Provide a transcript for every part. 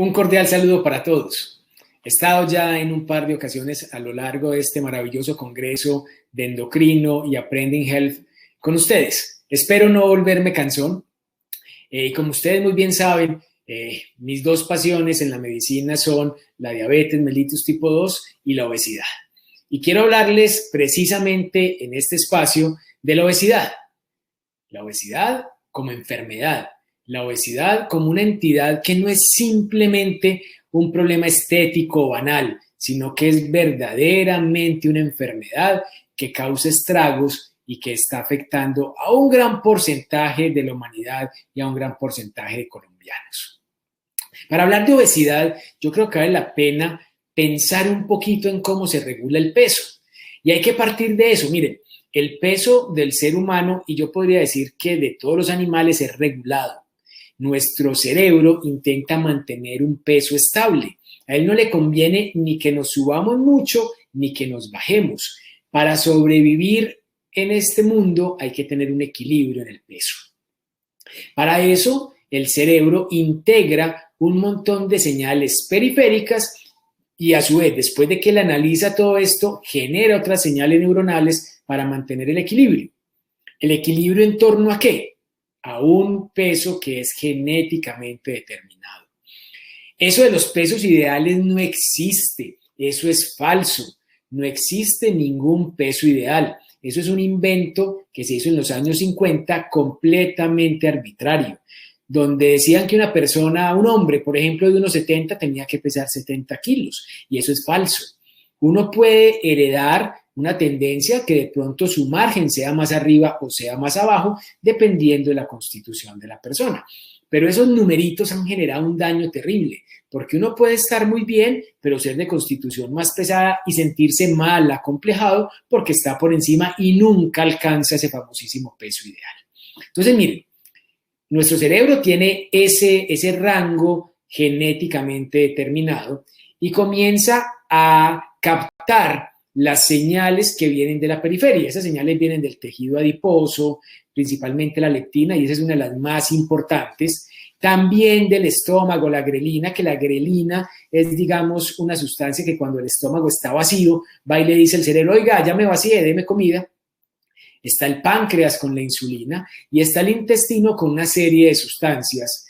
Un cordial saludo para todos. He estado ya en un par de ocasiones a lo largo de este maravilloso congreso de endocrino y Aprending Health con ustedes. Espero no volverme cansón. Como ustedes muy bien saben, mis dos pasiones en la medicina son la diabetes mellitus tipo 2 y la obesidad. Y quiero hablarles precisamente en este espacio de la obesidad. La obesidad como enfermedad. La obesidad como una entidad que no es simplemente un problema estético o banal, sino que es verdaderamente una enfermedad que causa estragos y que está afectando a un gran porcentaje de la humanidad y a un gran porcentaje de colombianos. Para hablar de obesidad, yo creo que vale la pena pensar un poquito en cómo se regula el peso. Y hay que partir de eso. Miren, el peso del ser humano, y yo podría decir que de todos los animales, es regulado. Nuestro cerebro intenta mantener un peso estable. A él no le conviene ni que nos subamos mucho ni que nos bajemos. Para sobrevivir en este mundo hay que tener un equilibrio en el peso. Para eso, el cerebro integra un montón de señales periféricas y a su vez, después de que él analiza todo esto, genera otras señales neuronales para mantener el equilibrio. ¿El equilibrio en torno a qué? A un peso que es genéticamente determinado. Eso de los pesos ideales no existe, eso es falso, no existe ningún peso ideal. Eso es un invento que se hizo en los años 50 completamente arbitrario, donde decían que una persona, un hombre, por ejemplo, de unos 70 tenía que pesar 70 kilos, y eso es falso. Uno puede heredar una tendencia que de pronto su margen sea más arriba o sea más abajo, dependiendo de la constitución de la persona. Pero esos numeritos han generado un daño terrible, porque uno puede estar muy bien, pero ser de constitución más pesada y sentirse mal, acomplejado, porque está por encima y nunca alcanza ese famosísimo peso ideal. Entonces, miren, nuestro cerebro tiene ese rango genéticamente determinado y comienza a captar las señales que vienen de la periferia. Esas señales vienen del tejido adiposo, principalmente la leptina, y esa es una de las más importantes. También del estómago, la grelina, que la grelina es, digamos, una sustancia que cuando el estómago está vacío, va y le dice al cerebro, oiga, ya me vacié, deme comida. Está el páncreas con la insulina y está el intestino con una serie de sustancias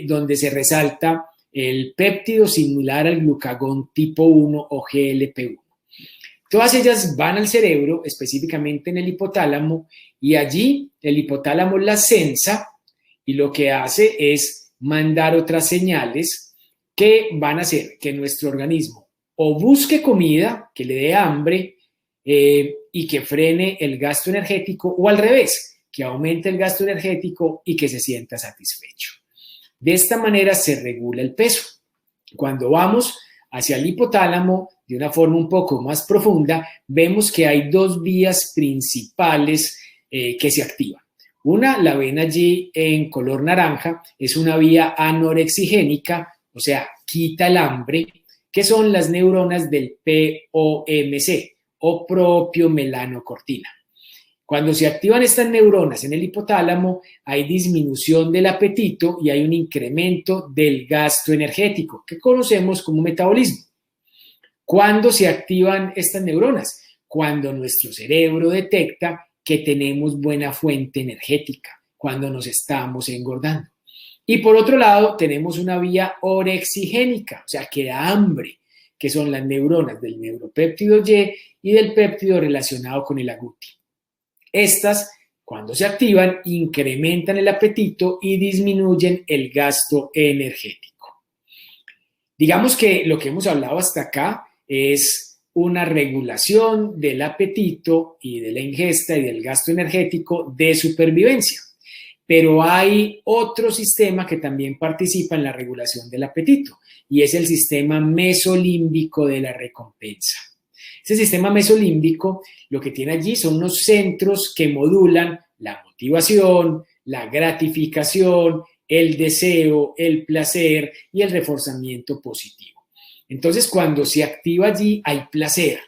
donde se resalta el péptido similar al glucagón tipo 1 o GLP-1. Todas ellas van al cerebro, específicamente en el hipotálamo, y allí el hipotálamo las sensa y lo que hace es mandar otras señales que van a hacer que nuestro organismo o busque comida, que le dé hambre y que frene el gasto energético, o al revés, que aumente el gasto energético y que se sienta satisfecho. De esta manera se regula el peso. Cuando vamos hacia el hipotálamo, de una forma un poco más profunda, vemos que hay dos vías principales que se activan. Una, la ven allí en color naranja, es una vía anorexigénica, o sea, quita el hambre, que son las neuronas del POMC, o propiomelanocortina. Cuando se activan estas neuronas en el hipotálamo, hay disminución del apetito y hay un incremento del gasto energético, que conocemos como metabolismo. ¿Cuándo se activan estas neuronas? Cuando nuestro cerebro detecta que tenemos buena fuente energética, cuando nos estamos engordando. Y por otro lado, tenemos una vía orexigénica, o sea, que da hambre, que son las neuronas del neuropéptido y del péptido relacionado con el agouti. Estas, cuando se activan, incrementan el apetito y disminuyen el gasto energético. Digamos que lo que hemos hablado hasta acá es una regulación del apetito y de la ingesta y del gasto energético de supervivencia. Pero hay otro sistema que también participa en la regulación del apetito y es el sistema mesolímbico de la recompensa. Ese sistema mesolímbico lo que tiene allí son unos centros que modulan la motivación, la gratificación, el deseo, el placer y el reforzamiento positivo. Entonces, cuando se activa allí hay placer,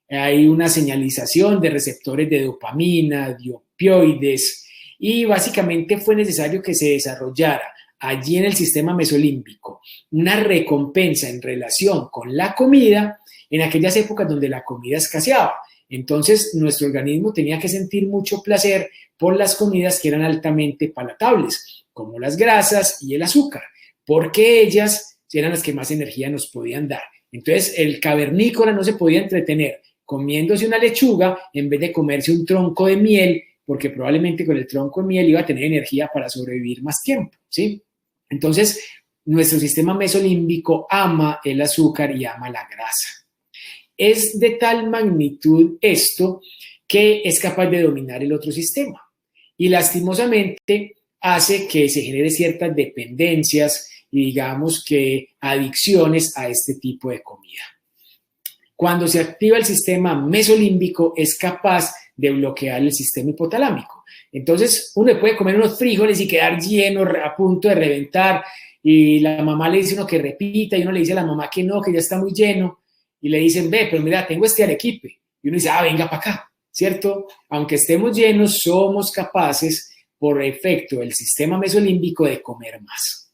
hay una señalización de receptores de dopamina, de opioides, y básicamente fue necesario que se desarrollara allí en el sistema mesolímbico una recompensa en relación con la comida en aquellas épocas donde la comida escaseaba. Entonces, nuestro organismo tenía que sentir mucho placer por las comidas que eran altamente palatables, como las grasas y el azúcar, porque ellas eran las que más energía nos podían dar. Entonces, el cavernícola no se podía entretener comiéndose una lechuga en vez de comerse un tronco de miel, porque probablemente con el tronco de miel iba a tener energía para sobrevivir más tiempo, ¿sí? Entonces, nuestro sistema mesolímbico ama el azúcar y ama la grasa. Es de tal magnitud esto que es capaz de dominar el otro sistema y lastimosamente hace que se genere ciertas dependencias y digamos que adicciones a este tipo de comida. Cuando se activa el sistema mesolímbico es capaz de bloquear el sistema hipotalámico. Entonces uno puede comer unos frijoles y quedar lleno, a punto de reventar, y la mamá le dice a uno que repita y uno le dice a la mamá que no, que ya está muy lleno, y le dicen, ve, pero mira, tengo este arequipe, y uno dice, venga para acá, ¿cierto? Aunque estemos llenos, somos capaces, por efecto del sistema mesolímbico, de comer más.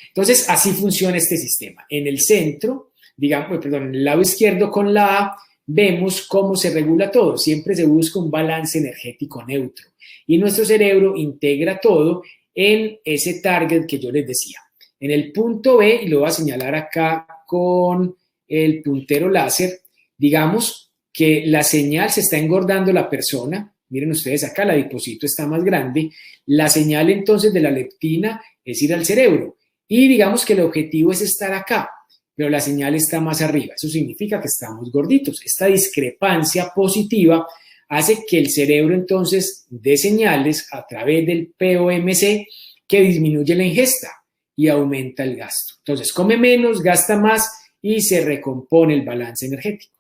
Entonces, así funciona este sistema. En el centro, en el lado izquierdo con la A, vemos cómo se regula todo. Siempre se busca un balance energético neutro. Y nuestro cerebro integra todo en ese target que yo les decía. En el punto B, y lo voy a señalar acá con el puntero láser, digamos que la señal se está engordando la persona. Miren ustedes acá, el adipocito está más grande. La señal entonces de la leptina es ir al cerebro. Y digamos que el objetivo es estar acá, pero la señal está más arriba. Eso significa que estamos gorditos. Esta discrepancia positiva hace que el cerebro entonces dé señales a través del POMC que disminuye la ingesta y aumenta el gasto. Entonces come menos, gasta más y se recompone el balance energético.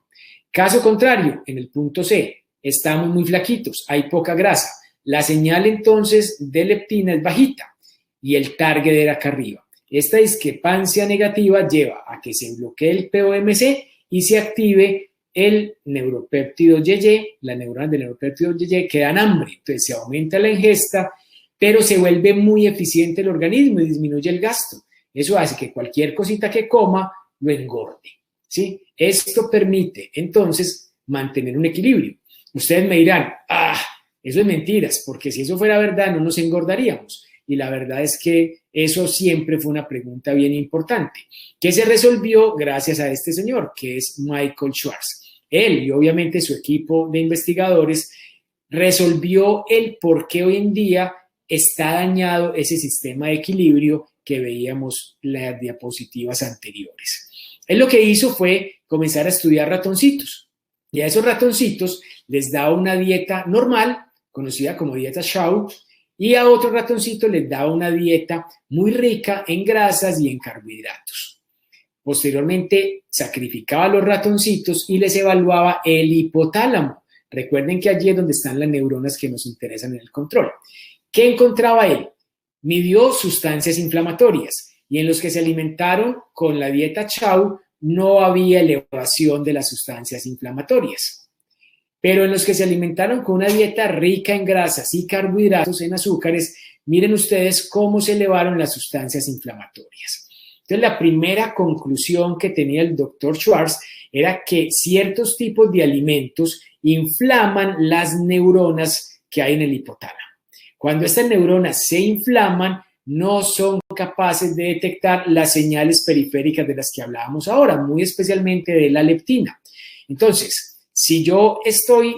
Caso contrario, en el punto C, estamos muy flaquitos, hay poca grasa. La señal entonces de leptina es bajita y el target era acá arriba. Esta discrepancia negativa lleva a que se bloquee el POMC y se active el neuropéptido YY, las neuronas del neuropéptido YY que dan hambre, entonces se aumenta la ingesta, pero se vuelve muy eficiente el organismo y disminuye el gasto. Eso hace que cualquier cosita que coma lo engorde, ¿sí? Esto permite entonces mantener un equilibrio. Ustedes me dirán, eso es mentiras, porque si eso fuera verdad no nos engordaríamos. Y la verdad es que eso siempre fue una pregunta bien importante, que se resolvió gracias a este señor, que es Michael Schwartz. Él y obviamente su equipo de investigadores resolvió el por qué hoy en día está dañado ese sistema de equilibrio que veíamos en las diapositivas anteriores. Él lo que hizo fue comenzar a estudiar ratoncitos y a esos ratoncitos les daba una dieta normal, conocida como dieta Shaw, y a otros ratoncitos les daba una dieta muy rica en grasas y en carbohidratos. Posteriormente sacrificaba a los ratoncitos y les evaluaba el hipotálamo. Recuerden que allí es donde están las neuronas que nos interesan en el control. ¿Qué encontraba él? Midió sustancias inflamatorias y en los que se alimentaron con la dieta Chow no había elevación de las sustancias inflamatorias. Pero en los que se alimentaron con una dieta rica en grasas y carbohidratos, en azúcares, miren ustedes cómo se elevaron las sustancias inflamatorias. Entonces, la primera conclusión que tenía el doctor Schwartz era que ciertos tipos de alimentos inflaman las neuronas que hay en el hipotálamo. Cuando estas neuronas se inflaman, no son capaces de detectar las señales periféricas de las que hablábamos ahora, muy especialmente de la leptina. Entonces, si yo estoy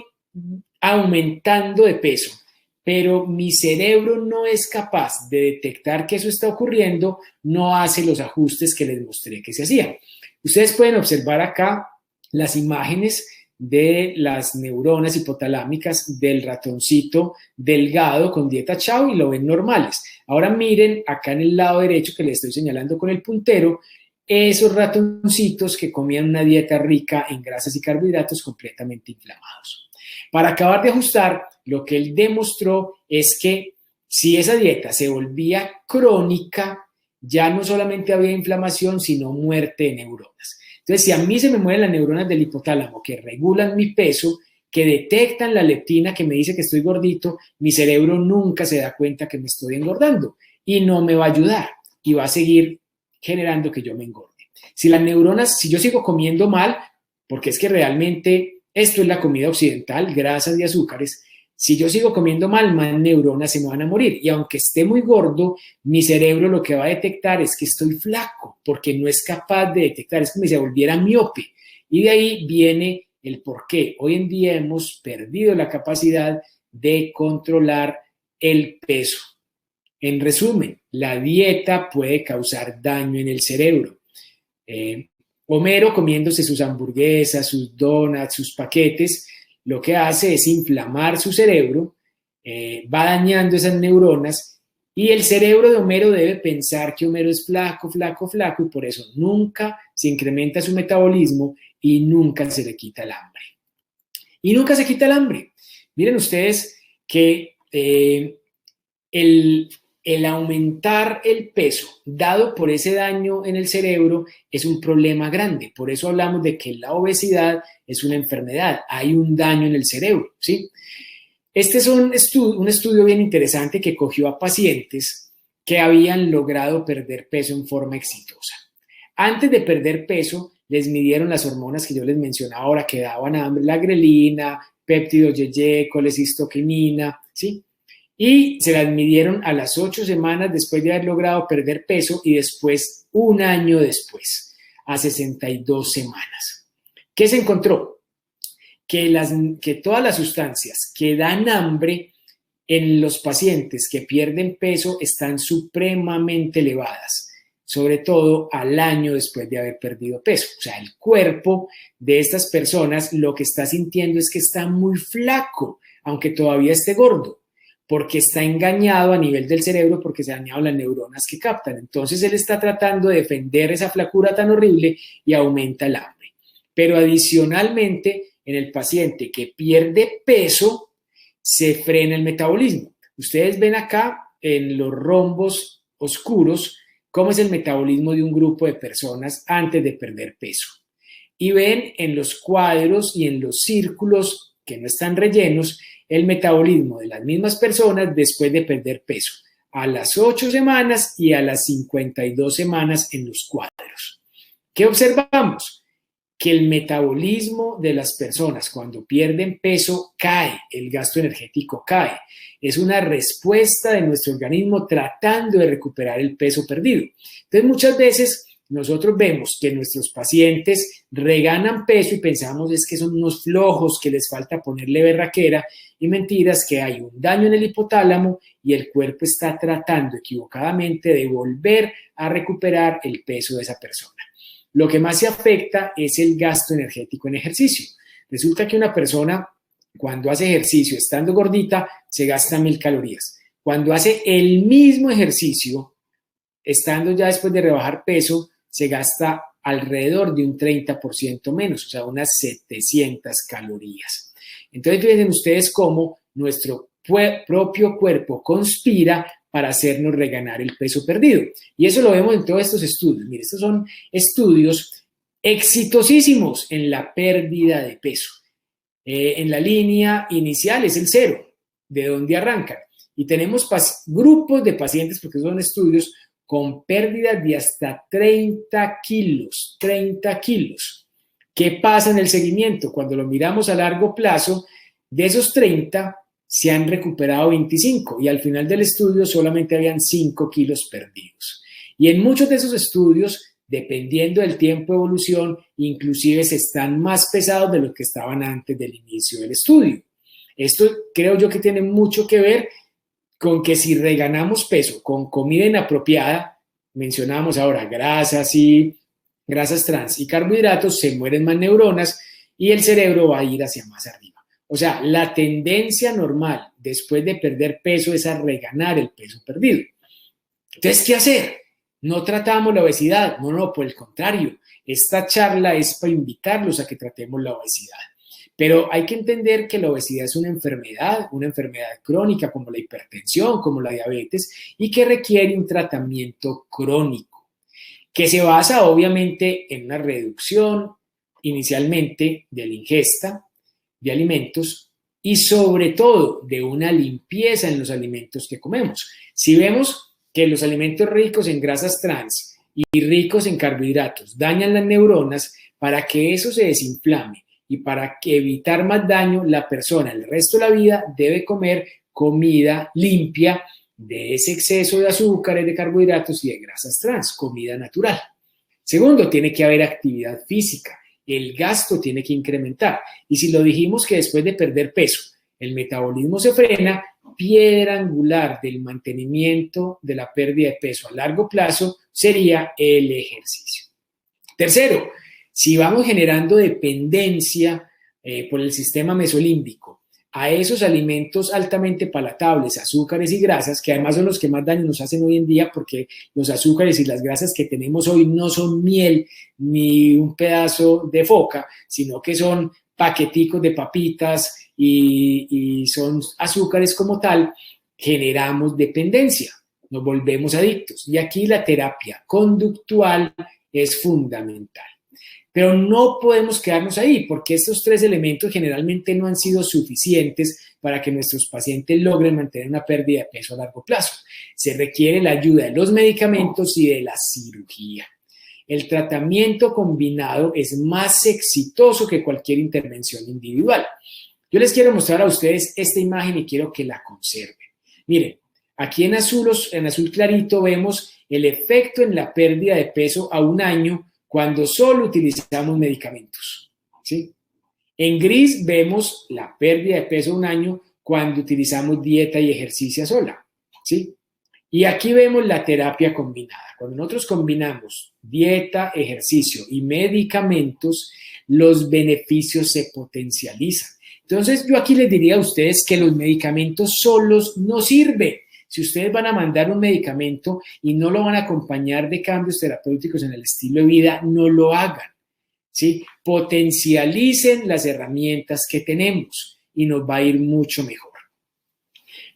aumentando de peso, pero mi cerebro no es capaz de detectar que eso está ocurriendo, no hace los ajustes que les mostré que se hacían. Ustedes pueden observar acá las imágenes de las neuronas hipotalámicas del ratoncito delgado con dieta Chow y lo ven normales. Ahora miren acá en el lado derecho que les estoy señalando con el puntero, esos ratoncitos que comían una dieta rica en grasas y carbohidratos completamente inflamados. Para acabar de ajustar, lo que él demostró es que si esa dieta se volvía crónica, ya no solamente había inflamación, sino muerte de neuronas. Entonces, si a mí se me mueren las neuronas del hipotálamo que regulan mi peso, que detectan la leptina que me dice que estoy gordito, mi cerebro nunca se da cuenta que me estoy engordando. y no me va a ayudar y va a seguir generando que yo me engorde. Si las neuronas, si yo sigo comiendo mal, porque es que realmente esto es la comida occidental, grasas y azúcares, si yo sigo comiendo mal, más neuronas se me van a morir. Y aunque esté muy gordo, mi cerebro lo que va a detectar es que estoy flaco, porque no es capaz de detectar, es como si se volviera miope. Y de ahí viene el por qué. Hoy en día hemos perdido la capacidad de controlar el peso. En resumen, la dieta puede causar daño en el cerebro. Homero comiéndose sus hamburguesas, sus donuts, sus paquetes, lo que hace es inflamar su cerebro, va dañando esas neuronas y el cerebro de Homero debe pensar que Homero es flaco, flaco, flaco y por eso nunca se incrementa su metabolismo y nunca se le quita el hambre. Y nunca se quita el hambre. Miren ustedes que el aumentar el peso dado por ese daño en el cerebro es un problema grande. Por eso hablamos de que la obesidad es una enfermedad. Hay un daño en el cerebro, ¿sí? Este es un estudio bien interesante que cogió a pacientes que habían logrado perder peso en forma exitosa. Antes de perder peso, les midieron las hormonas que yo les mencionaba ahora que daban hambre, la grelina, péptido YY, colecistoquinina, ¿sí? Y se las midieron a las 8 semanas después de haber logrado perder peso y después, un año después, a 62 semanas. ¿Qué se encontró? Que todas las sustancias que dan hambre en los pacientes que pierden peso están supremamente elevadas, sobre todo al año después de haber perdido peso. O sea, el cuerpo de estas personas lo que está sintiendo es que está muy flaco, aunque todavía esté gordo, porque está engañado a nivel del cerebro, porque se han dañado las neuronas que captan. Entonces él está tratando de defender esa flacura tan horrible y aumenta el hambre. Pero adicionalmente, en el paciente que pierde peso, se frena el metabolismo. Ustedes ven acá en los rombos oscuros cómo es el metabolismo de un grupo de personas antes de perder peso. Y ven en los cuadros y en los círculos que no están rellenos el metabolismo de las mismas personas después de perder peso, a las 8 semanas y a las 52 semanas en los cuadros. ¿Qué observamos? Que el metabolismo de las personas cuando pierden peso cae, el gasto energético cae. Es una respuesta de nuestro organismo tratando de recuperar el peso perdido. Entonces, muchas veces nosotros vemos que nuestros pacientes reganan peso y pensamos es que son unos flojos, que les falta ponerle berraquera, y mentiras, que hay un daño en el hipotálamo y el cuerpo está tratando equivocadamente de volver a recuperar el peso de esa persona. Lo que más se afecta es el gasto energético en ejercicio. Resulta que una persona cuando hace ejercicio estando gordita se gasta 1000 calorías. Cuando hace el mismo ejercicio estando ya después de rebajar peso se gasta alrededor de un 30% menos, o sea, unas 700 calorías. Entonces, fíjense ustedes cómo nuestro propio cuerpo conspira para hacernos reganar el peso perdido. Y eso lo vemos en todos estos estudios. Mire, estos son estudios exitosísimos en la pérdida de peso. En la línea inicial es el 0, de donde arrancan. Y tenemos grupos de pacientes, porque son estudios con pérdidas de hasta 30 kilos, 30 kilos. ¿Qué pasa en el seguimiento? Cuando lo miramos a largo plazo, de esos 30 se han recuperado 25 y al final del estudio solamente habían 5 kilos perdidos. Y en muchos de esos estudios, dependiendo del tiempo de evolución, inclusive se están más pesados de lo que estaban antes del inicio del estudio. Esto creo yo que tiene mucho que ver con que si reganamos peso con comida inapropiada, mencionamos ahora grasas trans y carbohidratos, se mueren más neuronas y el cerebro va a ir hacia más arriba. O sea, la tendencia normal después de perder peso es a reganar el peso perdido. Entonces, ¿qué hacer? No tratamos la obesidad, no, por el contrario. Esta charla es para invitarlos a que tratemos la obesidad. Pero hay que entender que la obesidad es una enfermedad crónica como la hipertensión, como la diabetes, y que requiere un tratamiento crónico, que se basa obviamente en una reducción inicialmente de la ingesta de alimentos y sobre todo de una limpieza en los alimentos que comemos. Si vemos que los alimentos ricos en grasas trans y ricos en carbohidratos dañan las neuronas. Para que eso se desinflame y para que evitar más daño, la persona el resto de la vida debe comer comida limpia de ese exceso de azúcares, de carbohidratos y de grasas trans, comida natural. Segundo, tiene que haber actividad física. El gasto tiene que incrementar. Y si lo dijimos que después de perder peso, el metabolismo se frena, piedra angular del mantenimiento de la pérdida de peso a largo plazo sería el ejercicio. Tercero, si vamos generando dependencia por el sistema mesolímbico a esos alimentos altamente palatables, azúcares y grasas, que además son los que más daño nos hacen hoy en día, porque los azúcares y las grasas que tenemos hoy no son miel ni un pedazo de foca, sino que son paqueticos de papitas y son azúcares como tal, generamos dependencia, nos volvemos adictos. Y aquí la terapia conductual es fundamental. Pero no podemos quedarnos ahí, porque estos tres elementos generalmente no han sido suficientes para que nuestros pacientes logren mantener una pérdida de peso a largo plazo. Se requiere la ayuda de los medicamentos y de la cirugía. El tratamiento combinado es más exitoso que cualquier intervención individual. Yo les quiero mostrar a ustedes esta imagen y quiero que la conserven. Miren, aquí en azul clarito vemos el efecto en la pérdida de peso a un año cuando solo utilizamos medicamentos, ¿sí? En gris vemos la pérdida de peso a un año cuando utilizamos dieta y ejercicio sola, ¿sí? Y aquí vemos la terapia combinada. Cuando nosotros combinamos dieta, ejercicio y medicamentos, los beneficios se potencializan. Entonces, yo aquí les diría a ustedes que los medicamentos solos no sirven. Si ustedes van a mandar un medicamento y no lo van a acompañar de cambios terapéuticos en el estilo de vida, no lo hagan, ¿sí? Potencialicen las herramientas que tenemos y nos va a ir mucho mejor.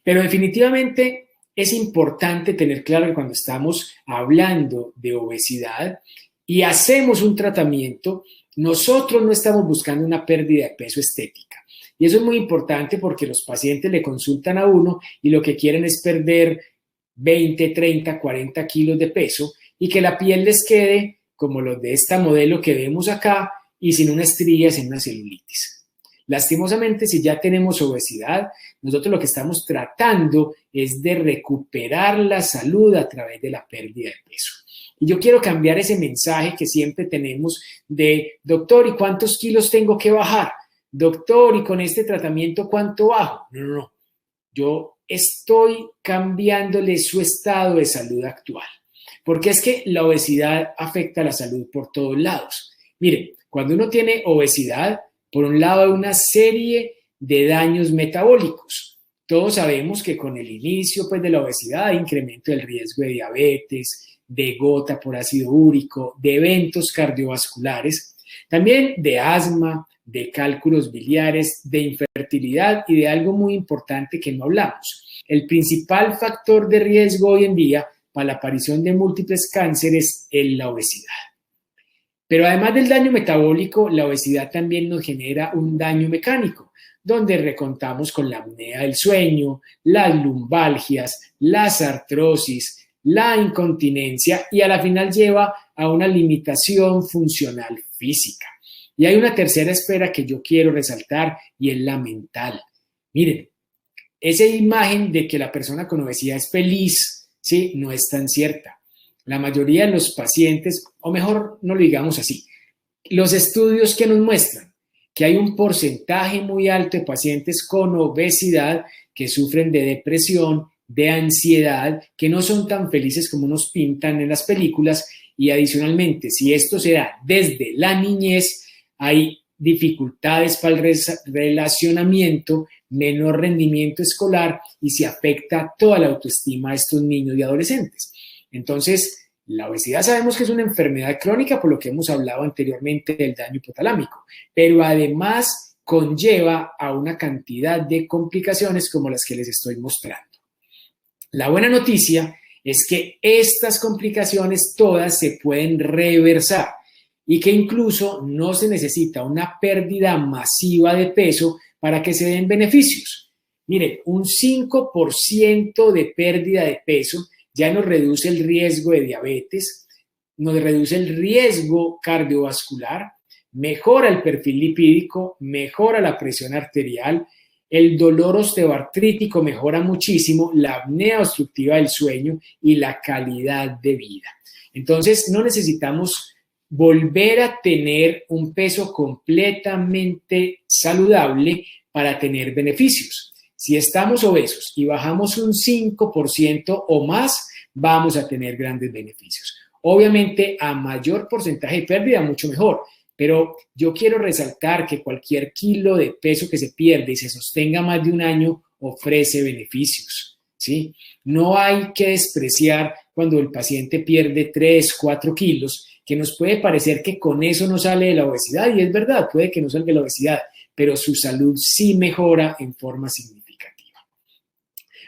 Pero definitivamente es importante tener claro que cuando estamos hablando de obesidad y hacemos un tratamiento, nosotros no estamos buscando una pérdida de peso estética. Y eso es muy importante porque los pacientes le consultan a uno y lo que quieren es perder 20, 30, 40 kilos de peso y que la piel les quede como los de esta modelo que vemos acá y sin una estría, sin una celulitis. Lastimosamente, si ya tenemos obesidad, nosotros lo que estamos tratando es de recuperar la salud a través de la pérdida de peso. Y yo quiero cambiar ese mensaje que siempre tenemos de, doctor, ¿y cuántos kilos tengo que bajar? Doctor, ¿y con este tratamiento cuánto bajo? No. Yo estoy cambiándole su estado de salud actual. Porque es que la obesidad afecta a la salud por todos lados. Miren, cuando uno tiene obesidad, por un lado hay una serie de daños metabólicos. Todos sabemos que con el inicio de la obesidad hay incremento del riesgo de diabetes, de gota por ácido úrico, de eventos cardiovasculares, también de asma, de cálculos biliares, de infertilidad y de algo muy importante que no hablamos. El principal factor de riesgo hoy en día para la aparición de múltiples cánceres es la obesidad. Pero además del daño metabólico, la obesidad también nos genera un daño mecánico, donde recontamos con la apnea del sueño, las lumbalgias, las artrosis, la incontinencia y a la final lleva a una limitación funcional física. Y hay una tercera esfera que yo quiero resaltar y es la mental. Miren, esa imagen de que la persona con obesidad es feliz, ¿sí? No es tan cierta. La mayoría de los pacientes, o mejor no lo digamos así, los estudios que nos muestran que hay un porcentaje muy alto de pacientes con obesidad que sufren de depresión, de ansiedad, que no son tan felices como nos pintan en las películas y adicionalmente, si esto se da desde la niñez, hay dificultades para el relacionamiento, menor rendimiento escolar y se afecta toda la autoestima de estos niños y adolescentes. Entonces, la obesidad sabemos que es una enfermedad crónica por lo que hemos hablado anteriormente del daño hipotalámico, pero además conlleva a una cantidad de complicaciones como las que les estoy mostrando. La buena noticia es que estas complicaciones todas se pueden reversar y que incluso no se necesita una pérdida masiva de peso para que se den beneficios. Miren, un 5% de pérdida de peso ya nos reduce el riesgo de diabetes, nos reduce el riesgo cardiovascular, mejora el perfil lipídico, mejora la presión arterial, el dolor osteoartrítico mejora muchísimo, la apnea obstructiva del sueño y la calidad de vida. Entonces, no necesitamos volver a tener un peso completamente saludable para tener beneficios. Si estamos obesos y bajamos un 5% o más, vamos a tener grandes beneficios. Obviamente, a mayor porcentaje de pérdida, mucho mejor. Pero yo quiero resaltar que cualquier kilo de peso que se pierde y se sostenga más de un año ofrece beneficios, ¿sí? No hay que despreciar cuando el paciente pierde 3, 4 kilos, que nos puede parecer que con eso no sale de la obesidad, y es verdad, puede que no salga de la obesidad, pero su salud sí mejora en forma significativa.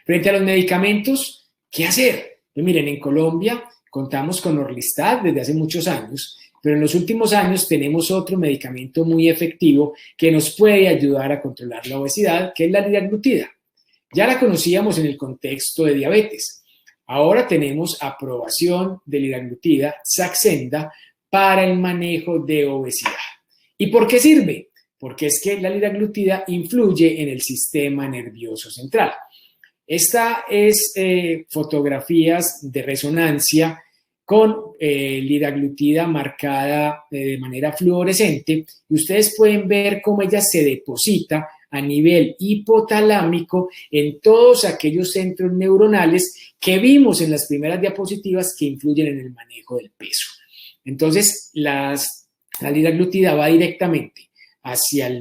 Frente a los medicamentos, ¿qué hacer? Pues miren, en Colombia contamos con Orlistat desde hace muchos años, pero en los últimos años tenemos otro medicamento muy efectivo que nos puede ayudar a controlar la obesidad, que es la liraglutida. Ya la conocíamos en el contexto de diabetes. Ahora tenemos aprobación de liraglutida, Saxenda, para el manejo de obesidad. ¿Y por qué sirve? Porque es que la liraglutida influye en el sistema nervioso central. Esta es fotografías de resonancia con liraglutida marcada de manera fluorescente, y ustedes pueden ver cómo ella se deposita a nivel hipotalámico en todos aquellos centros neuronales que vimos en las primeras diapositivas que influyen en el manejo del peso. Entonces, la liraglutida va directamente hacia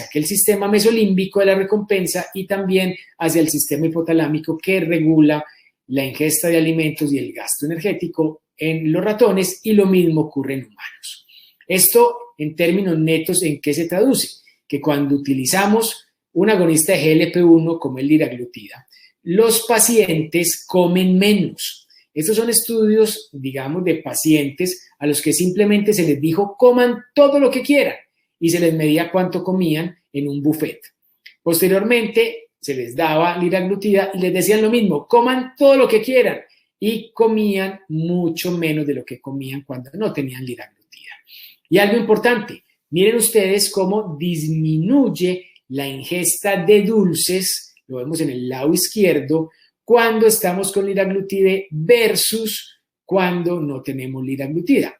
aquel sistema mesolímbico de la recompensa y también hacia el sistema hipotalámico que regula la ingesta de alimentos y el gasto energético en los ratones, y lo mismo ocurre en humanos. Esto, en términos netos, ¿en qué se traduce? Que cuando utilizamos un agonista de GLP-1 como el liraglutida, los pacientes comen menos. Estos son estudios, digamos, de pacientes a los que simplemente se les dijo coman todo lo que quieran y se les medía cuánto comían en un buffet. Posteriormente, se les daba liraglutida y les decían lo mismo, coman todo lo que quieran, y comían mucho menos de lo que comían cuando no tenían liraglutida. Y algo importante, miren ustedes cómo disminuye la ingesta de dulces, lo vemos en el lado izquierdo, cuando estamos con liraglutida versus cuando no tenemos liraglutida.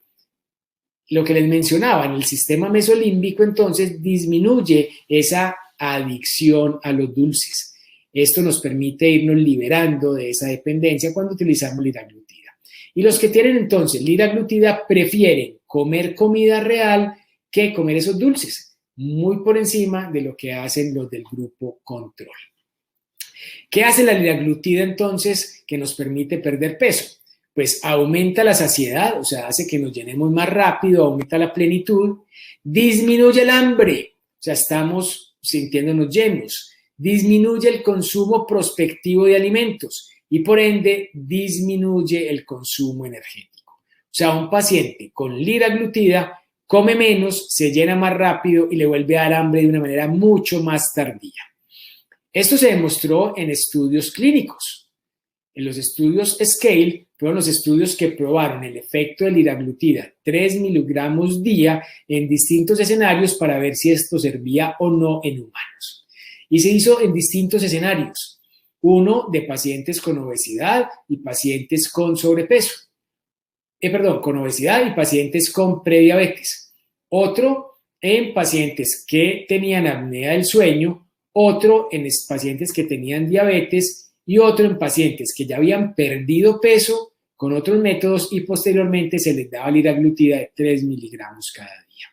Lo que les mencionaba, en el sistema mesolímbico, entonces, disminuye esa adicción a los dulces. Esto nos permite irnos liberando de esa dependencia cuando utilizamos liraglutida. Y los que tienen entonces liraglutida prefieren comer comida real que comer esos dulces, muy por encima de lo que hacen los del grupo control. ¿Qué hace la liraglutida entonces que nos permite perder peso? Pues aumenta la saciedad, o sea, hace que nos llenemos más rápido, aumenta la plenitud, disminuye el hambre, o sea, estamos sintiéndonos llenos, disminuye el consumo prospectivo de alimentos y por ende disminuye el consumo energético. O sea, un paciente con liraglutida come menos, se llena más rápido y le vuelve a dar hambre de una manera mucho más tardía. Esto se demostró en estudios clínicos. En los estudios SCALE fueron los estudios que probaron el efecto de liraglutida 3 miligramos día en distintos escenarios para ver si esto servía o no en humanos. Y se hizo en distintos escenarios. Uno de pacientes con obesidad y pacientes con sobrepeso. Con obesidad y pacientes con prediabetes. Otro en pacientes que tenían apnea del sueño. Otro en pacientes que tenían diabetes y otro en pacientes que ya habían perdido peso con otros métodos y posteriormente se les daba liraglutida de 3 miligramos cada día.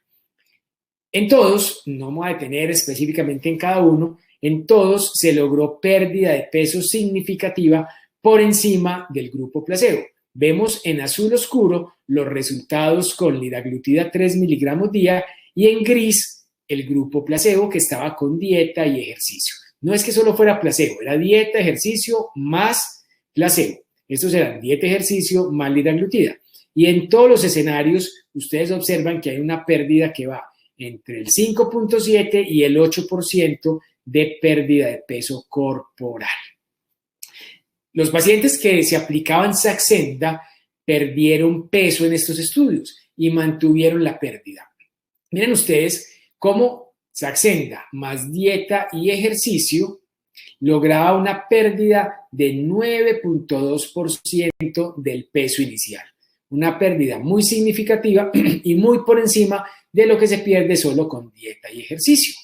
En todos, no me voy a detener específicamente en cada uno, en todos se logró pérdida de peso significativa por encima del grupo placebo. Vemos en azul oscuro los resultados con liraglutida 3 miligramos día y en gris el grupo placebo que estaba con dieta y ejercicio. No es que solo fuera placebo, era dieta, ejercicio más placebo. Estos eran dieta, ejercicio más liraglutida. Y en todos los escenarios, ustedes observan que hay una pérdida que va entre el 5.7 y el 8% de pérdida de peso corporal. Los pacientes que se aplicaban Saxenda perdieron peso en estos estudios y mantuvieron la pérdida. Miren ustedes cómo Saxenda más dieta y ejercicio lograba una pérdida de 9.2% del peso inicial. Una pérdida muy significativa y muy por encima de lo que se pierde solo con dieta y ejercicio.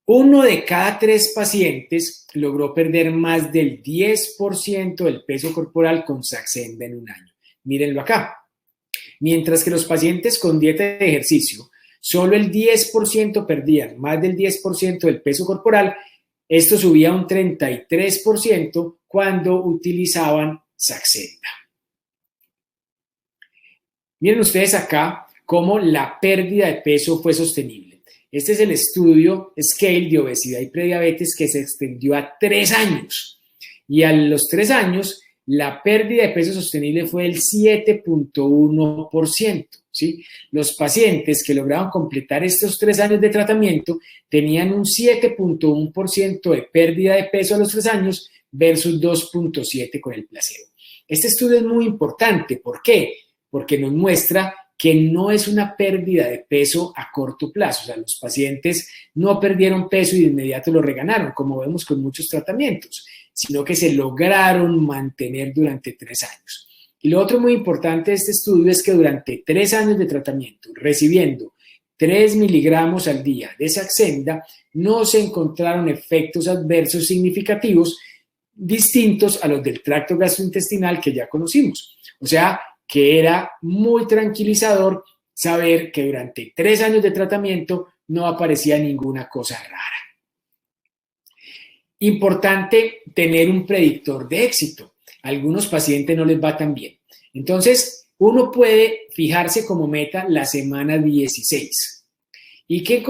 1 de cada 3 pacientes logró perder más del 10% del peso corporal con Saxenda en un año. Mírenlo acá. Mientras que los pacientes con dieta de ejercicio, solo el 10% perdían más del 10% del peso corporal, esto subía a un 33% cuando utilizaban Saxenda. Miren ustedes acá cómo la pérdida de peso fue sostenible. Este es el estudio Scale de obesidad y prediabetes que se extendió a 3 años. Y a los 3 años, la pérdida de peso sostenible fue del 7.1%. ¿Sí? Los pacientes que lograban completar estos 3 años de tratamiento tenían un 7.1% de pérdida de peso a los 3 años versus 2.7% con el placebo. Este estudio es muy importante. ¿Por qué? Porque nos muestra que no es una pérdida de peso a corto plazo. O sea, los pacientes no perdieron peso y de inmediato lo reganaron, como vemos con muchos tratamientos, sino que se lograron mantener durante 3 años. Y lo otro muy importante de este estudio es que durante 3 años de tratamiento, recibiendo 3 miligramos al día de Saxenda, no se encontraron efectos adversos significativos distintos a los del tracto gastrointestinal que ya conocimos. O sea, que era muy tranquilizador saber que durante 3 años de tratamiento no aparecía ninguna cosa rara. Importante tener un predictor de éxito. A algunos pacientes no les va tan bien. Entonces, uno puede fijarse como meta la semana 16. ¿Y qué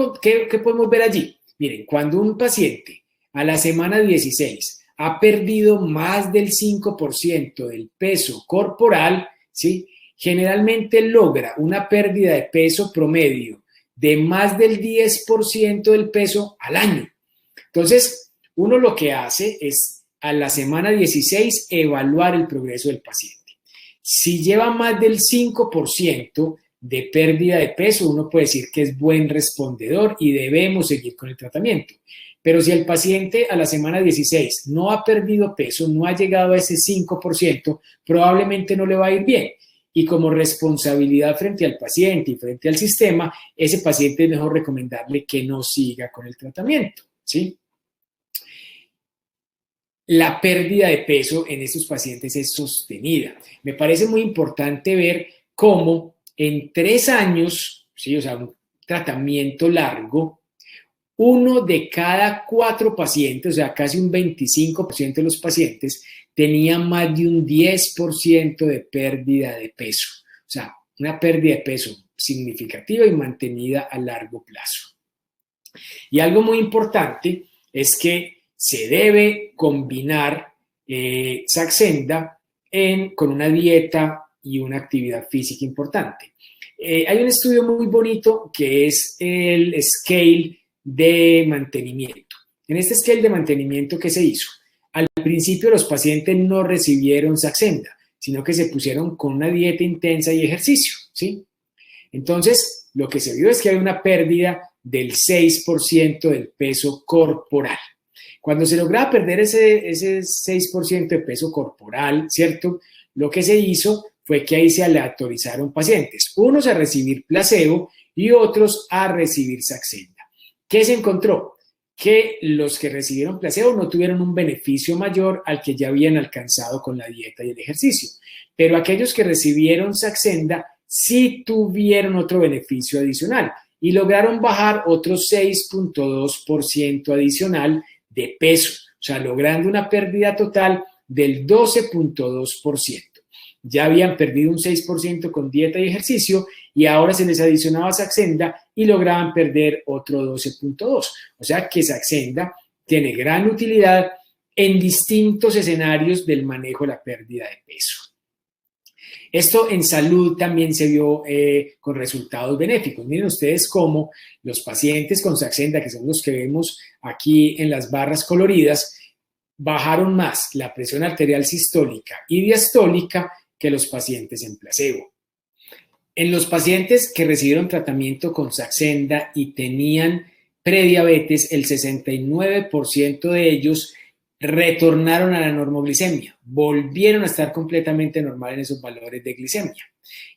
podemos ver allí? Miren, cuando un paciente a la semana 16 ha perdido más del 5% del peso corporal, ¿sí? Generalmente logra una pérdida de peso promedio de más del 10% del peso al año. Entonces, uno lo que hace es a la semana 16 evaluar el progreso del paciente. Si lleva más del 5% de pérdida de peso, uno puede decir que es buen respondedor y debemos seguir con el tratamiento. Pero si el paciente a la semana 16 no ha perdido peso, no ha llegado a ese 5%, probablemente no le va a ir bien. Y como responsabilidad frente al paciente y frente al sistema, ese paciente es mejor recomendarle que no siga con el tratamiento, ¿sí? La pérdida de peso en estos pacientes es sostenida. Me parece muy importante ver cómo en 3 años, ¿sí? O sea, un tratamiento largo, 1 de cada 4 pacientes, o sea, casi un 25% de los pacientes, tenía más de un 10% de pérdida de peso. O sea, una pérdida de peso significativa y mantenida a largo plazo. Y algo muy importante es que se debe combinar Saxenda con una dieta y una actividad física importante. Hay un estudio muy bonito que es el Scale de mantenimiento. En este Scale de mantenimiento, ¿qué se hizo? Al principio los pacientes no recibieron Saxenda, sino que se pusieron con una dieta intensa y ejercicio, ¿sí? Entonces, lo que se vio es que hay una pérdida del 6% del peso corporal. Cuando se lograba perder ese 6% de peso corporal, ¿cierto? Lo que se hizo fue que ahí se aleatorizaron pacientes, unos a recibir placebo y otros a recibir Saxenda. ¿Qué se encontró? Que los que recibieron placebo no tuvieron un beneficio mayor al que ya habían alcanzado con la dieta y el ejercicio, pero aquellos que recibieron Saxenda sí tuvieron otro beneficio adicional y lograron bajar otro 6.2% adicional de peso, o sea, logrando una pérdida total del 12.2%. Ya habían perdido un 6% con dieta y ejercicio y ahora se les adicionaba Saxenda y lograban perder otro 12.2%. O sea que Saxenda tiene gran utilidad en distintos escenarios del manejo de la pérdida de peso. Esto en salud también se vio con resultados benéficos. Miren ustedes cómo los pacientes con Saxenda, que son los que vemos aquí en las barras coloridas, bajaron más la presión arterial sistólica y diastólica que los pacientes en placebo. En los pacientes que recibieron tratamiento con Saxenda y tenían prediabetes, el 69% de ellos retornaron a la normoglicemia, volvieron a estar completamente normal en esos valores de glicemia.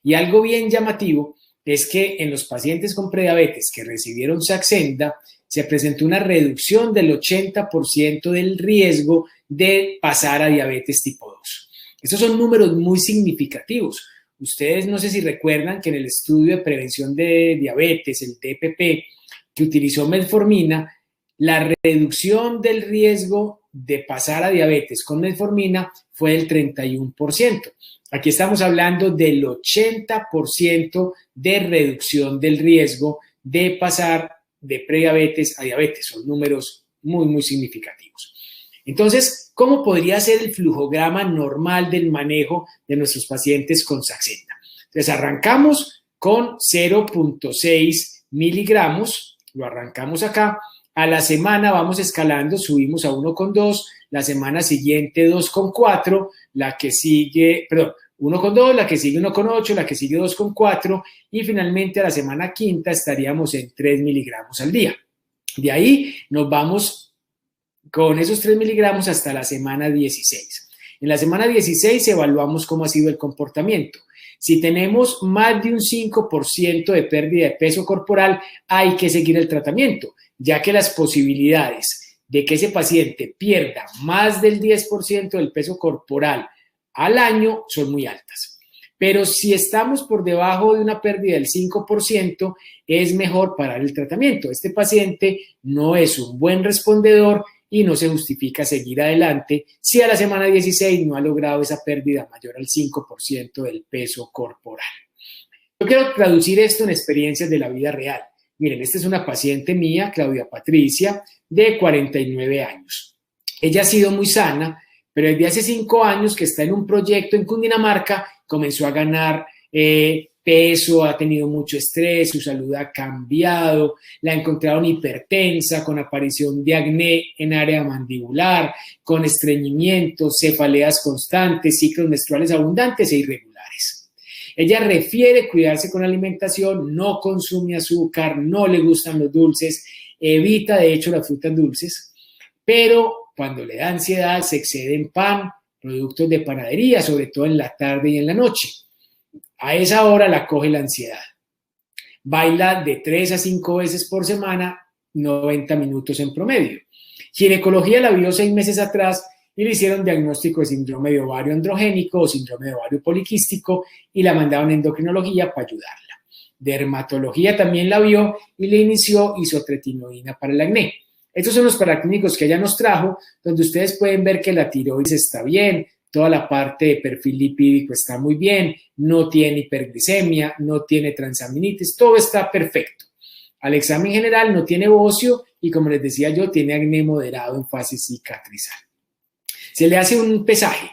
Y algo bien llamativo es que en los pacientes con prediabetes que recibieron Saxenda se presentó una reducción del 80% del riesgo de pasar a diabetes tipo 2. Estos son números muy significativos. Ustedes no sé si recuerdan que en el estudio de prevención de diabetes, el DPP, que utilizó metformina, la reducción del riesgo de pasar a diabetes con metformina fue del 31%. Aquí estamos hablando del 80% de reducción del riesgo de pasar de prediabetes a diabetes. Son números muy, muy significativos. Entonces, ¿cómo podría ser el flujograma normal del manejo de nuestros pacientes con Saxenda? Entonces, arrancamos con 0.6 miligramos, lo arrancamos acá. A la semana vamos escalando, subimos a 1,2, la semana siguiente 2,4, la que sigue, 1,2, la que sigue 1,8, la que sigue 2,4 y finalmente a la semana quinta estaríamos en 3 miligramos al día. De ahí nos vamos con esos 3 miligramos hasta la semana 16. En la semana 16 evaluamos cómo ha sido el comportamiento. Si tenemos más de un 5% de pérdida de peso corporal, hay que seguir el tratamiento, ya que las posibilidades de que ese paciente pierda más del 10% del peso corporal al año son muy altas. Pero si estamos por debajo de una pérdida del 5%, es mejor parar el tratamiento. Este paciente no es un buen respondedor y no se justifica seguir adelante si a la semana 16 no ha logrado esa pérdida mayor al 5% del peso corporal. Yo quiero traducir esto en experiencias de la vida real. Miren, esta es una paciente mía, Claudia Patricia, de 49 años. Ella ha sido muy sana, pero desde hace 5 años que está en un proyecto en Cundinamarca, comenzó a ganar peso, ha tenido mucho estrés, su salud ha cambiado, la encontraron hipertensa, con aparición de acné en área mandibular, con estreñimientos, cefaleas constantes, ciclos menstruales abundantes e irregulares. Ella refiere cuidarse con la alimentación, no consume azúcar, no le gustan los dulces, evita de hecho las frutas dulces, pero cuando le da ansiedad se excede en pan, productos de panadería, sobre todo en la tarde y en la noche. A esa hora la coge la ansiedad. Baila de 3 a 5 veces por semana, 90 minutos en promedio. Ginecología la vio 6 meses atrás y le hicieron diagnóstico de síndrome de ovario androgénico o síndrome de ovario poliquístico y la mandaron a endocrinología para ayudarla. Dermatología también la vio y le inició isotretinoína para el acné. Estos son los paraclínicos que ella nos trajo, donde ustedes pueden ver que la tiroides está bien, toda la parte de perfil lipídico está muy bien, no tiene hiperglicemia, no tiene transaminitis, todo está perfecto. Al examen general no tiene bocio y, como les decía yo, tiene acné moderado en fase cicatrizal. Se le hace un pesaje.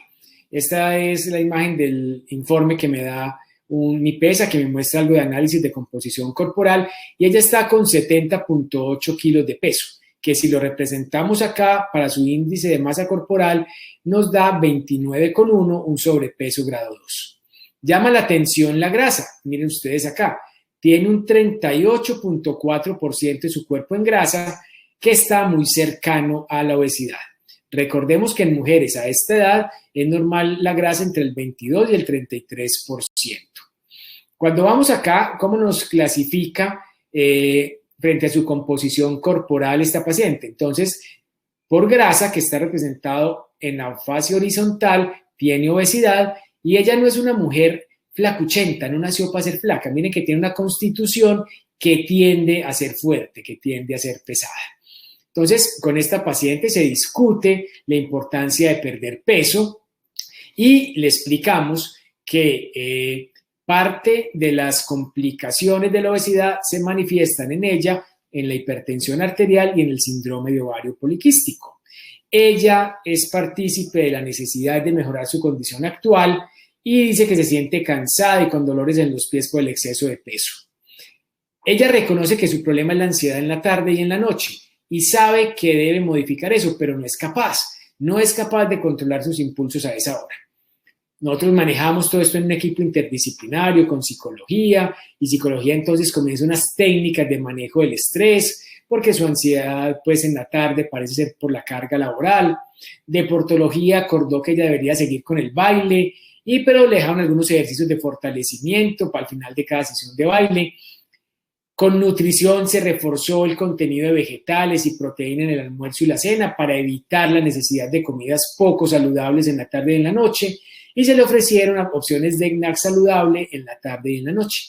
Esta es la imagen del informe que me da mi pesa, que me muestra algo de análisis de composición corporal, y ella está con 70.8 kilos de peso, que si lo representamos acá para su índice de masa corporal, nos da 29,1, un sobrepeso grado 2. Llama la atención la grasa. Miren ustedes acá, tiene un 38.4% de su cuerpo en grasa, que está muy cercano a la obesidad. Recordemos que en mujeres a esta edad es normal la grasa entre el 22 y el 33%. Cuando vamos acá, ¿cómo nos clasifica frente a su composición corporal esta paciente? Entonces, por grasa, que está representado en la fase horizontal, tiene obesidad y ella no es una mujer flacuchenta, no nació para ser flaca. Miren que tiene una constitución que tiende a ser fuerte, que tiende a ser pesada. Entonces, con esta paciente se discute la importancia de perder peso y le explicamos que parte de las complicaciones de la obesidad se manifiestan en ella, en la hipertensión arterial y en el síndrome de ovario poliquístico. Ella es partícipe de la necesidad de mejorar su condición actual y dice que se siente cansada y con dolores en los pies por el exceso de peso. Ella reconoce que su problema es la ansiedad en la tarde y en la noche y sabe que debe modificar eso, pero no es capaz. no es capaz de controlar sus impulsos a esa hora. Nosotros manejamos todo esto en un equipo interdisciplinario con psicología, y psicología entonces comienza unas técnicas de manejo del estrés, porque su ansiedad pues en la tarde parece ser por la carga laboral. Deportología acordó que ella debería seguir con el baile, pero le dejaron algunos ejercicios de fortalecimiento para el final de cada sesión de baile. Con nutrición se reforzó el contenido de vegetales y proteína en el almuerzo y la cena para evitar la necesidad de comidas poco saludables en la tarde y en la noche, y se le ofrecieron opciones de snack saludable en la tarde y en la noche.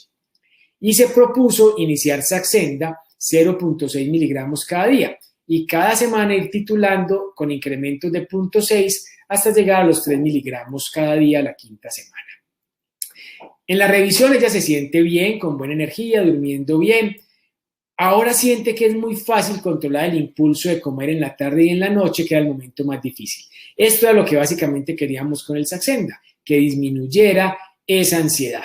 Y se propuso iniciar Saxenda 0.6 miligramos cada día y cada semana ir titulando con incrementos de 0.6 hasta llegar a los 3 miligramos cada día la quinta semana. En la revisión ella se siente bien, con buena energía, durmiendo bien. Ahora siente que es muy fácil controlar el impulso de comer en la tarde y en la noche, que era el momento más difícil. Esto es lo que básicamente queríamos con el Saxenda, que disminuyera esa ansiedad.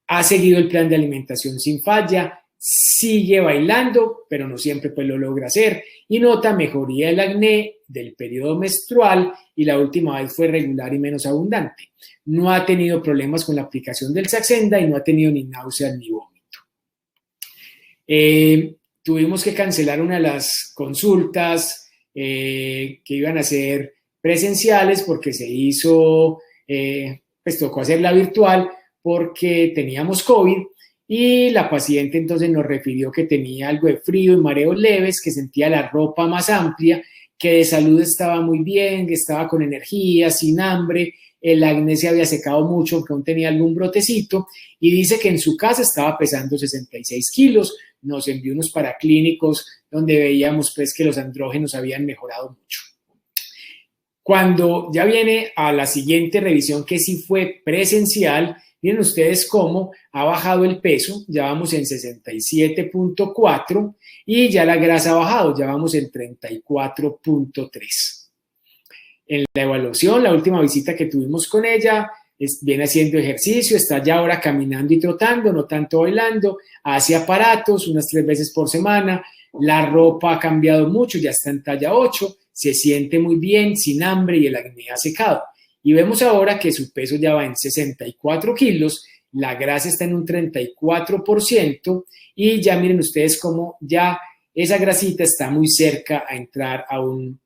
Ha seguido el plan de alimentación sin falla, sigue bailando, pero no siempre pues lo logra hacer, y nota mejoría del acné, del periodo menstrual, y la última vez fue regular y menos abundante. No ha tenido problemas con la aplicación del Saxenda y no ha tenido ni náuseas ni vómito. Tuvimos que cancelar una de las consultas que iban a ser presenciales porque se hizo, pues tocó hacerla virtual porque teníamos COVID, y la paciente entonces nos refirió que tenía algo de frío y mareos leves, que sentía la ropa más amplia, que de salud estaba muy bien, que estaba con energía, sin hambre, el acné se había secado mucho, aunque aún tenía algún brotecito, y dice que en su casa estaba pesando 66 kilos, nos envió unos paraclínicos donde veíamos pues que los andrógenos habían mejorado mucho. Cuando ya viene a la siguiente revisión, que sí fue presencial, miren ustedes cómo ha bajado el peso, ya vamos en 67.4 y ya la grasa ha bajado, ya vamos en 34.3. En la evaluación, la última visita que tuvimos con ella, viene haciendo ejercicio, está ya ahora caminando y trotando, no tanto bailando, hace aparatos unas 3 veces por semana, la ropa ha cambiado mucho, ya está en talla 8, se siente muy bien, sin hambre y el acné ha secado. Y vemos ahora que su peso ya va en 64 kilos, la grasa está en un 34% y ya miren ustedes cómo ya esa grasita está muy cerca a entrar a un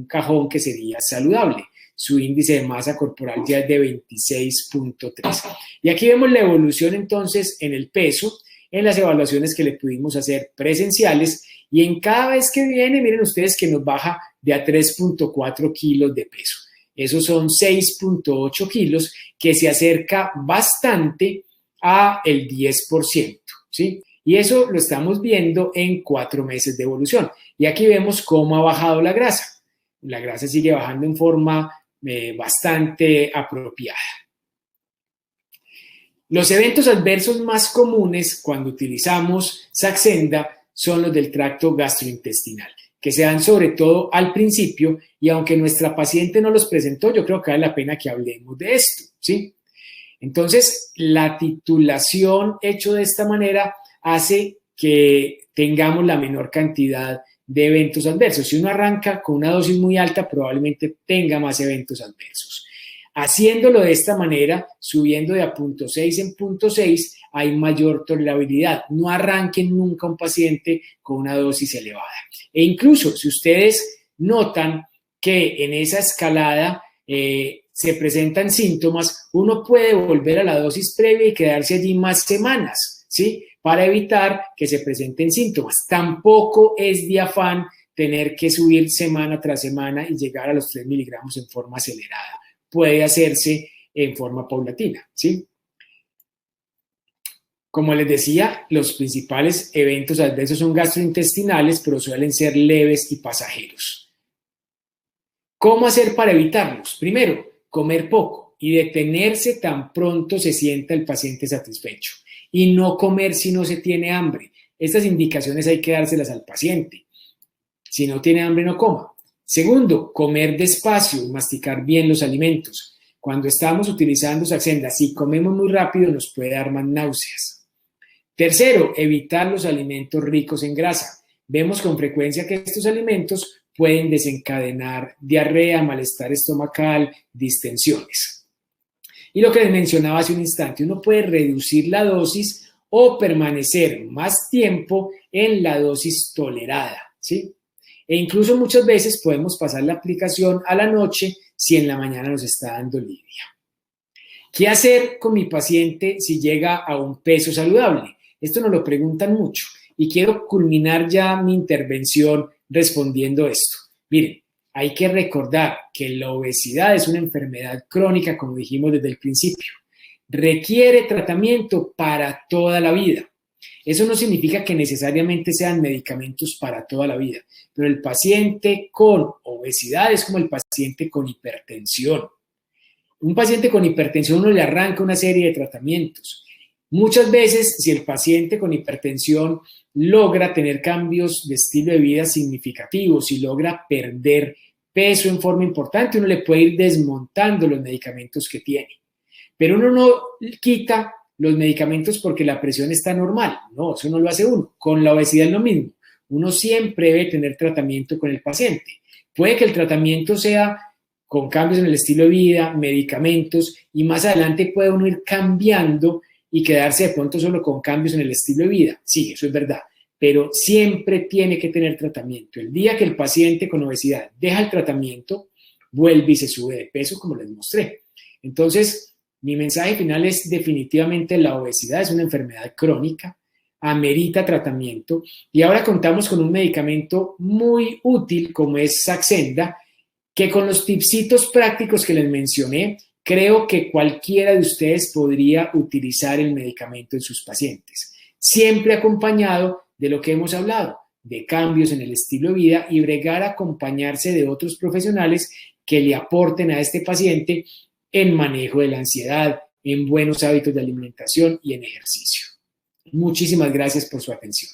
cajón que sería saludable. Su índice de masa corporal ya es de 26.3. Y aquí vemos la evolución entonces en el peso, en las evaluaciones que le pudimos hacer presenciales, y en cada vez que viene, miren ustedes que nos baja de a 3.4 kilos de peso. Esos son 6.8 kilos, que se acerca bastante a el 10%, ¿sí? Y eso lo estamos viendo en 4 meses de evolución. Y aquí vemos cómo ha bajado la grasa. La grasa sigue bajando en forma bastante apropiada. Los eventos adversos más comunes cuando utilizamos Saxenda son los del tracto gastrointestinal, que se dan sobre todo al principio, y aunque nuestra paciente no los presentó, yo creo que vale la pena que hablemos de esto, ¿sí? Entonces, la titulación hecho de esta manera hace que tengamos la menor cantidad de eventos adversos. Si uno arranca con una dosis muy alta, probablemente tenga más eventos adversos. Haciéndolo de esta manera, subiendo de a 0.6 en 0.6, hay mayor tolerabilidad. No arranquen nunca un paciente con una dosis elevada. E incluso, si ustedes notan que en esa escalada se presentan síntomas, uno puede volver a la dosis previa y quedarse allí más semanas, ¿sí? Para evitar que se presenten síntomas. Tampoco es de afán tener que subir semana tras semana y llegar a los 3 miligramos en forma acelerada. Puede hacerse en forma paulatina, ¿sí? Como les decía, los principales eventos adversos son gastrointestinales, pero suelen ser leves y pasajeros. ¿Cómo hacer para evitarlos? Primero, comer poco y detenerse tan pronto se sienta el paciente satisfecho. Y no comer si no se tiene hambre. Estas indicaciones hay que dárselas al paciente. Si no tiene hambre, no coma. Segundo, comer despacio y masticar bien los alimentos. Cuando estamos utilizando Saxenda, si comemos muy rápido nos puede dar más náuseas. Tercero, evitar los alimentos ricos en grasa. Vemos con frecuencia que estos alimentos pueden desencadenar diarrea, malestar estomacal, distensiones. Y lo que les mencionaba hace un instante, uno puede reducir la dosis o permanecer más tiempo en la dosis tolerada, ¿sí? E incluso muchas veces podemos pasar la aplicación a la noche si en la mañana nos está dando lidia. ¿Qué hacer con mi paciente si llega a un peso saludable? Esto nos lo preguntan mucho y quiero culminar ya mi intervención respondiendo esto. Miren, hay que recordar que la obesidad es una enfermedad crónica, como dijimos desde el principio. Requiere tratamiento para toda la vida. Eso no significa que necesariamente sean medicamentos para toda la vida, pero el paciente con obesidad es como el paciente con hipertensión. Un paciente con hipertensión uno le arranca una serie de tratamientos. Muchas veces, si el paciente con hipertensión logra tener cambios de estilo de vida significativos, si logra perder peso en forma importante, uno le puede ir desmontando los medicamentos que tiene. Pero uno no quita los medicamentos porque la presión está normal. No, eso no lo hace uno. Con la obesidad es lo mismo. Uno siempre debe tener tratamiento con el paciente. Puede que el tratamiento sea con cambios en el estilo de vida, medicamentos, y más adelante puede uno ir cambiando y quedarse de pronto solo con cambios en el estilo de vida. Sí, eso es verdad, pero siempre tiene que tener tratamiento. El día que el paciente con obesidad deja el tratamiento, vuelve y se sube de peso, como les mostré. Entonces, mi mensaje final es definitivamente la obesidad es una enfermedad crónica, amerita tratamiento, y ahora contamos con un medicamento muy útil como es Saxenda, que con los tipsitos prácticos que les mencioné, creo que cualquiera de ustedes podría utilizar el medicamento en sus pacientes, siempre acompañado de lo que hemos hablado, de cambios en el estilo de vida y bregar a acompañarse de otros profesionales que le aporten a este paciente en manejo de la ansiedad, en buenos hábitos de alimentación y en ejercicio. Muchísimas gracias por su atención.